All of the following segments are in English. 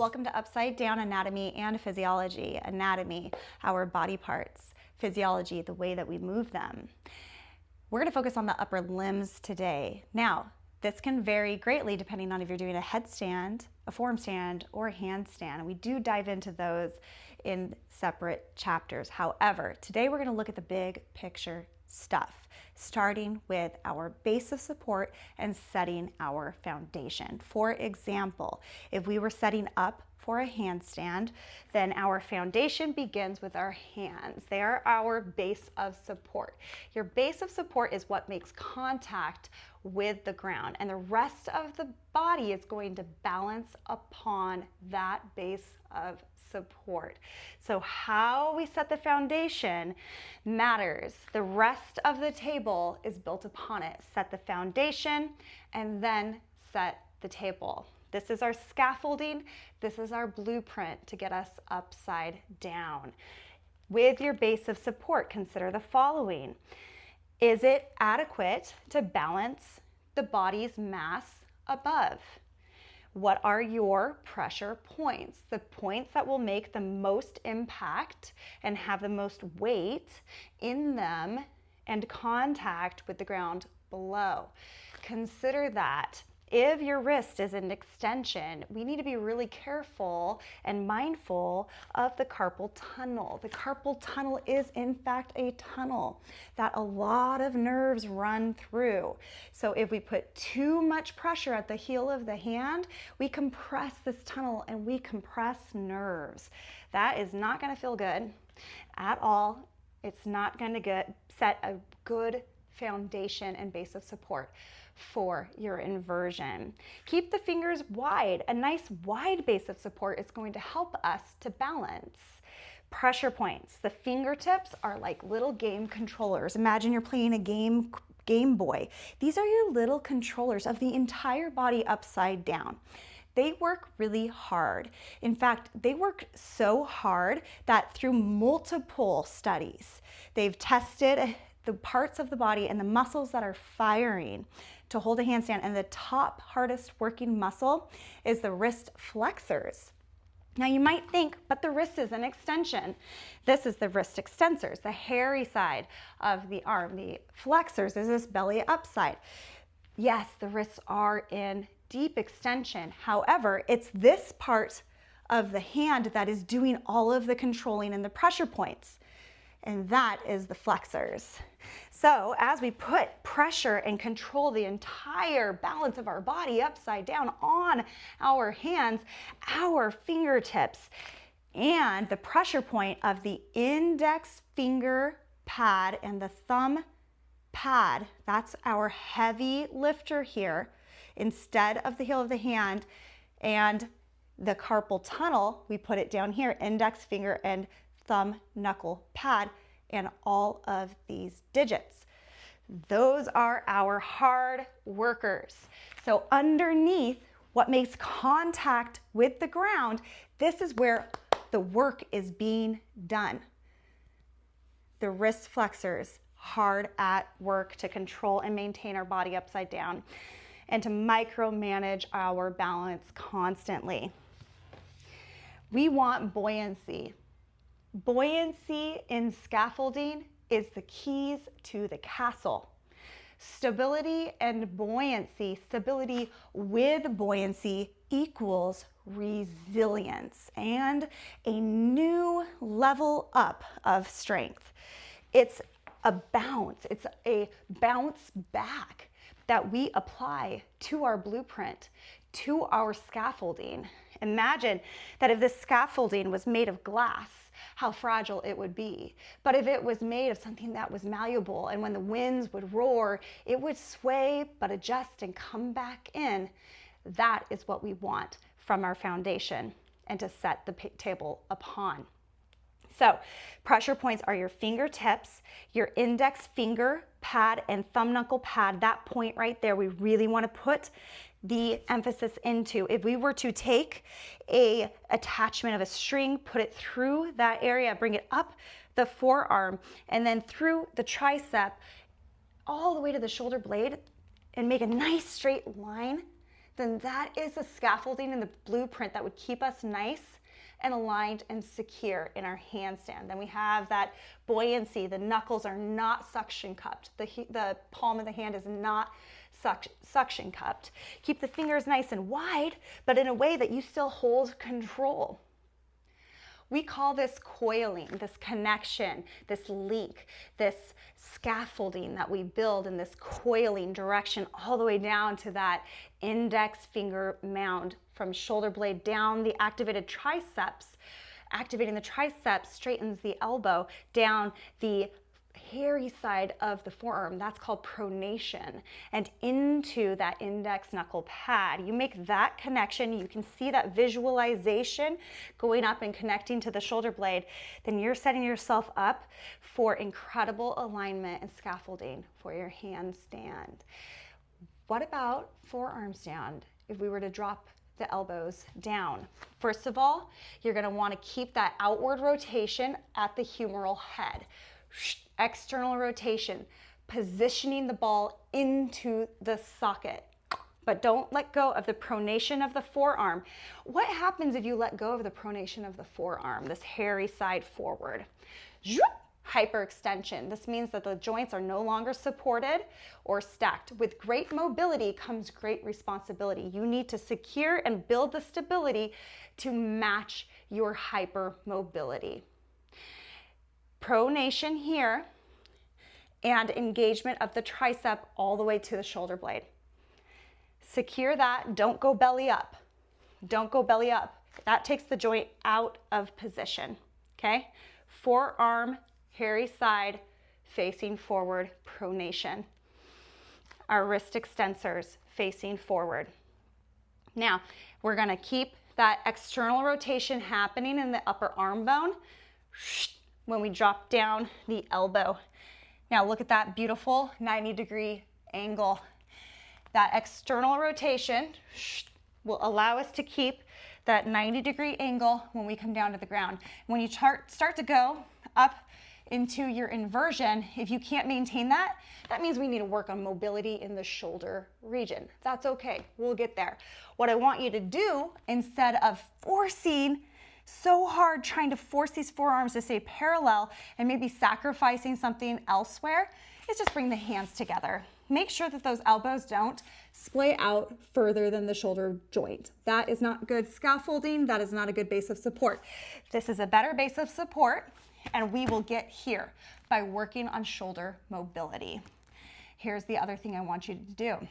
Welcome to Upside Down Anatomy and Physiology. Anatomy, our body parts. Physiology, the way that we move them. We're going to focus on the upper limbs today. Now, this can vary greatly depending on if you're doing a headstand, a forearm stand, or a handstand. And we do dive into those in separate chapters. However, today we're going to look at the big picture stuff, starting with our base of support and setting our foundation. For example, if we were setting up for a handstand, then our foundation begins with our hands. They are our base of support. Your base of support is what makes contact with the ground, and the rest of the body is going to balance upon that base of support. So how we set the foundation matters. The rest of the table is built upon it. Set the foundation and then set the table. This is our scaffolding. This is our blueprint to get us upside down. With your base of support, consider the following. Is it adequate to balance the body's mass above? What are your pressure points? The points that will make the most impact and have the most weight in them and contact with the ground below. Consider that. If your wrist is an extension, we need to be really careful and mindful of the carpal tunnel. The carpal tunnel is in fact a tunnel that a lot of nerves run through. So if we put too much pressure at the heel of the hand, we compress this tunnel and we compress nerves. That is not going to feel good at all. It's not going to set a good foundation and base of support for your inversion. Keep the fingers wide. A nice wide base of support is going to help us to balance. Pressure points. The fingertips are like little game controllers. Imagine you're playing a Game Boy. These are your little controllers of the entire body upside down. They work really hard. In fact, they work so hard that through multiple studies, they've tested the parts of the body and the muscles that are firing to hold a handstand, and the top hardest working muscle is the wrist flexors. Now you might think, but the wrist is an extension. This is the wrist extensors, the hairy side of the arm. The flexors is this belly up side. Yes, the wrists are in deep extension. However, it's this part of the hand that is doing all of the controlling and the pressure points, and that is the flexors. So as we put pressure and control the entire balance of our body upside down on our hands, our fingertips, and the pressure point of the index finger pad and the thumb pad, that's our heavy lifter here, instead of the heel of the hand, and the carpal tunnel, we put it down here, index finger and thumb knuckle pad, and all of these digits. Those are our hard workers. So underneath what makes contact with the ground, this is where the work is being done. The wrist flexors, hard at work to control and maintain our body upside down and to micromanage our balance constantly. We want buoyancy. Buoyancy in scaffolding is the keys to the castle. Stability and buoyancy, stability with buoyancy equals resilience and a new level up of strength. It's a bounce back that we apply to our blueprint, to our scaffolding. Imagine that if this scaffolding was made of glass, how fragile it would be. But if it was made of something that was malleable, and when the winds would roar, it would sway but adjust and come back in. That is what we want from our foundation and to set the table upon. So pressure points are your fingertips, your index finger pad and thumb knuckle pad. That point right there, we really want to put the emphasis into. If we were to take a attachment of a string, put it through that area, bring it up the forearm and then through the tricep all the way to the shoulder blade and make a nice straight line, then that is the scaffolding and the blueprint that would keep us nice and aligned and secure in our handstand. Then we have that buoyancy. The knuckles are not suction cupped. The palm of the hand is not suction cupped. Keep the fingers nice and wide, but in a way that you still hold control. We call this coiling, this connection, this link, this scaffolding that we build in this coiling direction all the way down to that index finger mound from shoulder blade down the activated triceps. Activating the triceps straightens the elbow down the hairy side of the forearm. That's called pronation, and into that index knuckle pad. You make that connection. You can see that visualization going up and connecting to the shoulder blade. Then you're setting yourself up for incredible alignment and scaffolding for your handstand. What about forearm stand if we were to drop the elbows down? First of all, you're going to want to keep that outward rotation at the humeral head. External rotation, positioning the ball into the socket, but don't let go of the pronation of the forearm. What happens if you let go of the pronation of the forearm, this hairy side forward? Hyperextension. This means that the joints are no longer supported or stacked. With great mobility comes great responsibility. You need to secure and build the stability to match your hypermobility. Pronation here and engagement of the tricep all the way to the shoulder blade. Secure that. Don't go belly up. Don't go belly up. That takes the joint out of position. Okay? Forearm, hairy side, facing forward, pronation. Our wrist extensors facing forward. Now, we're going to keep that external rotation happening in the upper arm bone when we drop down the elbow. Now look at that beautiful 90-degree angle. That external rotation will allow us to keep that 90-degree angle when we come down to the ground. When you start to go up into your inversion, if you can't maintain that, that means we need to work on mobility in the shoulder region. That's okay, we'll get there. What I want you to do, instead of forcing so hard trying to force these forearms to stay parallel and maybe sacrificing something elsewhere, is just bring the hands together. Make sure that those elbows don't splay out further than the shoulder joint. That is not good scaffolding. That is not a good base of support. This is a better base of support, and we will get here by working on shoulder mobility. Here's the other thing I want you to do.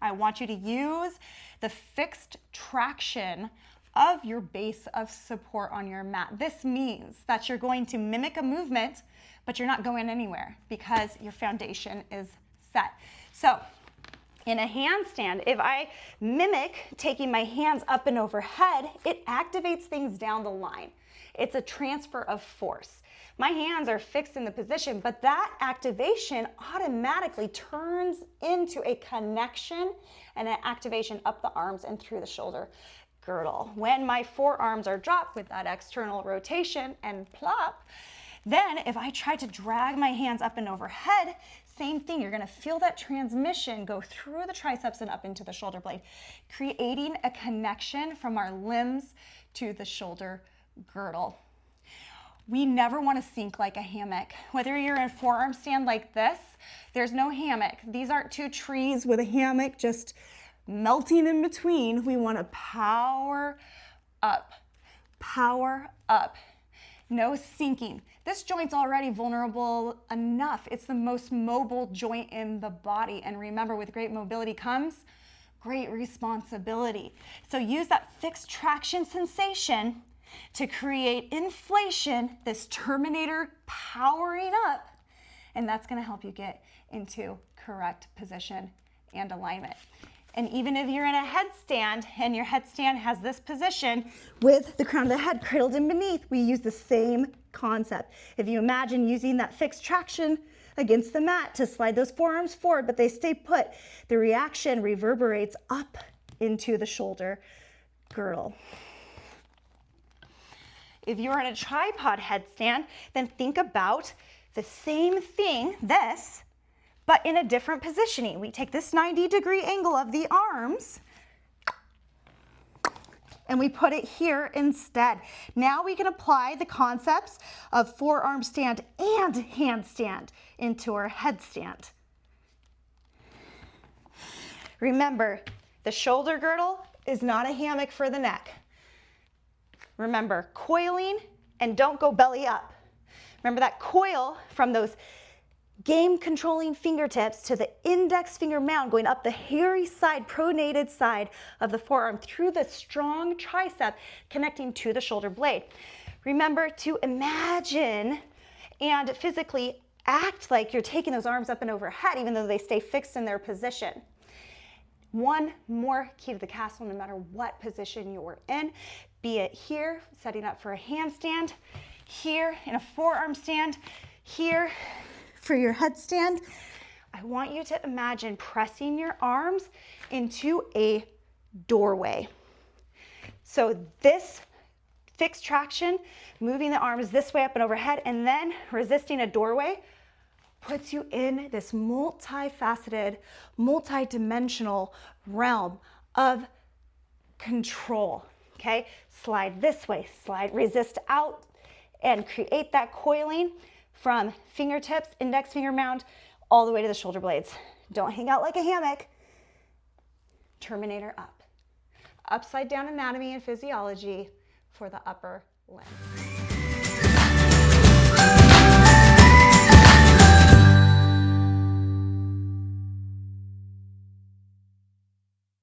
I want you to use the fixed traction of your base of support on your mat. This means that you're going to mimic a movement, but you're not going anywhere because your foundation is set. So in a handstand, if I mimic taking my hands up and overhead, it activates things down the line. It's a transfer of force. My hands are fixed in the position, but that activation automatically turns into a connection and an activation up the arms and through the shoulder girdle. When my forearms are dropped with that external rotation and plop, then if I try to drag my hands up and overhead, same thing. You're going to feel that transmission go through the triceps and up into the shoulder blade, creating a connection from our limbs to the shoulder girdle. We never want to sink like a hammock. Whether you're in forearm stand like this, there's no hammock. These aren't two trees with a hammock just melting in between. We want to power up, no sinking. This joint's already vulnerable enough. It's the most mobile joint in the body. And remember, with great mobility comes great responsibility. So use that fixed traction sensation to create inflation, this Terminator powering up, and that's going to help you get into correct position and alignment. And even if you're in a headstand and your headstand has this position with the crown of the head cradled in beneath, we use the same concept. If you imagine using that fixed traction against the mat to slide those forearms forward, but they stay put, the reaction reverberates up into the shoulder girdle. If you're in a tripod headstand, then think about the same thing, this, but in a different positioning. We take this 90-degree angle of the arms, and we put it here instead. Now we can apply the concepts of forearm stand and handstand into our headstand. Remember, the shoulder girdle is not a hammock for the neck. Remember, coiling, and don't go belly up. Remember that coil from those game controlling fingertips to the index finger mound going up the hairy side, pronated side of the forearm through the strong tricep connecting to the shoulder blade. Remember to imagine and physically act like you're taking those arms up and overhead even though they stay fixed in their position. One more key to the castle, no matter what position you're in, be it here, setting up for a handstand, here in a forearm stand, here for your headstand. I want you to imagine pressing your arms into a doorway. So this fixed traction, moving the arms this way up and overhead, and then resisting a doorway, puts you in this multifaceted, multi-dimensional realm of control, okay? Slide this way, slide, resist out, and create that coiling from fingertips, index finger mound, all the way to the shoulder blades. Don't hang out like a hammock. Terminator up. Upside down anatomy and physiology for the upper limb.